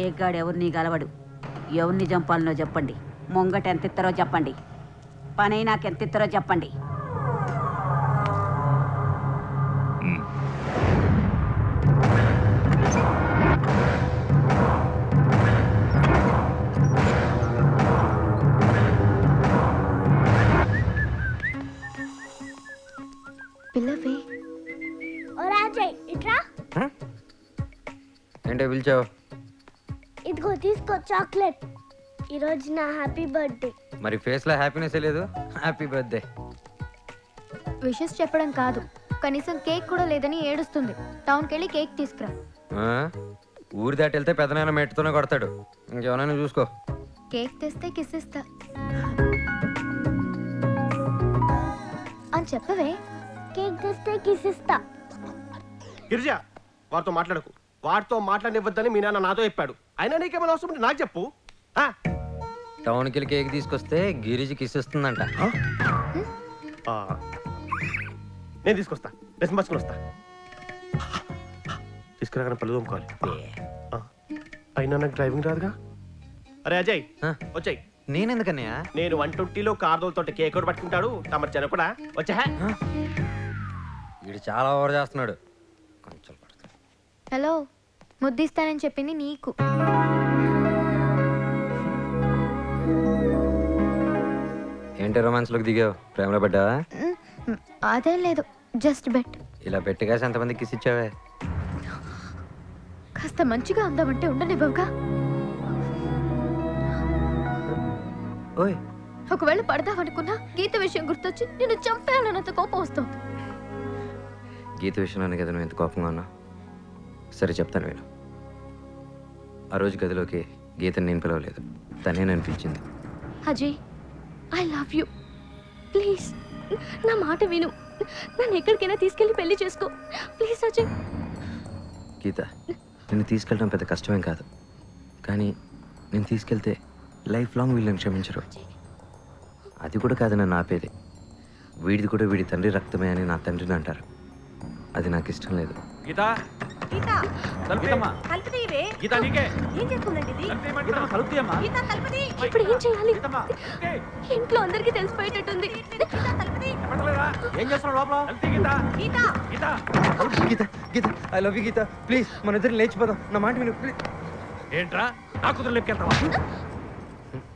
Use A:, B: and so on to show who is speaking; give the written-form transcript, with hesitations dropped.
A: Cake గాడు ఎవరిని గలవడు. ఎవరిని చంపాలనో చెప్పండి, ముంగట ఎంత ఇస్తారో చెప్పండి, పని నాకు ఎంత ఇస్తారో చెప్పండి.
B: పిల్లవే
C: ఏంటో పిలిచావు?
D: ఇదిగో తీసుకో చాక్లెట్. ఈరోజు నా హ్యాపీ బర్త్డే.
C: మరి ఫేస్లో హ్యాపీనెస్ లేదు. Happy birthday.
B: విషెస్ చెప్పడం కాదు, కనీసం కేక్ కూడా లేదని ఏడుస్తుంది. టౌన్కి వెళ్ళి కేక్ తీసుకురా.
C: ఊరి దాటి వెళ్తే పెద్దనాన్న మెట్టుతోనే కొడతాడు. ఇంకేమైనా చూసుకో.
B: కేక్ తెస్తే కిస్ ఇస్తా అని చెప్పవే.
D: కేక్ తెస్తే కిస్ ఇస్తా.
E: గిరిజ, వాడితో మాట్లాడకు. వాడితో మాట్లాడనివ్వద్దని మీ నాన్న నాతో చెప్పాడు. అయినా నీకేమైనా అవసరం ఉంటే నాకు చెప్పు.
C: టౌన్కి వెళ్ళి కేక్ తీసుకొస్తే గిరిజకి ఇస్తుందంట.
E: నేను తీసుకొస్తా. డ్రెస్ మార్చుకుని వస్తా. తీసుకురాగానే పళ్ళు తోముకోవాలి. అయినా నాకు డ్రైవింగ్ రాదుగా. అరే అజయ్, వచ్చాయి.
C: నేనెందుకన్నయ్యా?
E: నేను 120లో కార్ తోటి కేక్ కూడా పట్టుకుంటాడు. తమరు జన కూడా వచ్చా.
C: వీడు చాలా ఓవర్ చేస్తున్నాడు. కొంచెం
B: హలో, ముద్దిస్తానని చెప్పింది నీకు.
C: ఏంటి రొమాన్స్లోకి దిగావు? ప్రేమలో పడ్డావా?
B: అదేం లేదు, జస్ట్ బెట్.
C: ఇలా పెట్టిగా ఎంతమందికి కిస్ ఇచ్చావే?
B: కాస్త మంచిగా ఉందామంటే ఉండనివ్వవుగా.
C: ఓయ్,
B: ఒకవేళ పడదామనుకున్నా గీత విషయం గుర్తొచ్చి నిన్ను చంపేయాలన్నంత కోపం వస్తుంది.
C: గీత విషయంలోనే కదా నువ్వు ఎంత కోపంగా ఉన్నా. సరే చెప్తాను విను. ఆ రోజు గదిలోకి గీతని నేను పిలవలేదు, తనే నన్ను పిలిచింది.
B: Ajay, I love you, please నా మాట విను. నన్ను ఎక్కడికైనా తీసుకెళ్ళి పెళ్లి చేసుకో ప్లీజ్ అజయ్.
C: గీత, నిన్ను తీసుకెళ్ళడం పెద్ద కష్టమేం కాదు, కానీ నేను తీసుకెళ్తే లైఫ్ లాంగ్ వీళ్ళని క్షమించరు. అది కూడా కాదు నన్ను ఆపేది. వీడిది కూడా వీడి తండ్రి రక్తమే అని నా తండ్రిని అంటారు. అది నాకు ఇష్టం లేదు.
F: గీతా,
A: గీతా,
F: తలుపుతీయమ్మా.
A: తలుపుతీయవే.
F: గీతా, నీకే.
A: ఏం చేస్తుందండి ఇది?
F: గీతమ్మ, తలుపుతీయమ్మా.
A: గీతా, తలుపుతీ.
B: ఇప్పుడు ఏం చేయాలి?
F: గీతమ్మ, ఓకే.
B: ఇంట్లో అందరికీ తెలిసిపోయేటట్టుంది.
A: గీతా, తలుపుతీ.
F: చెప్పట్లేదా? ఏం చేస్తున్నావు లోపల? తలుపుతీ Geeta.
A: Geeta,
F: Geeta.
C: Geeta, Geeta, I love you Geeta, please మన ఇద్దరు లేచిపోదాం. నా మాట విను ప్లీజ్.
F: ఏంట్రా నా కూతురు లేపుకెళ్తావా?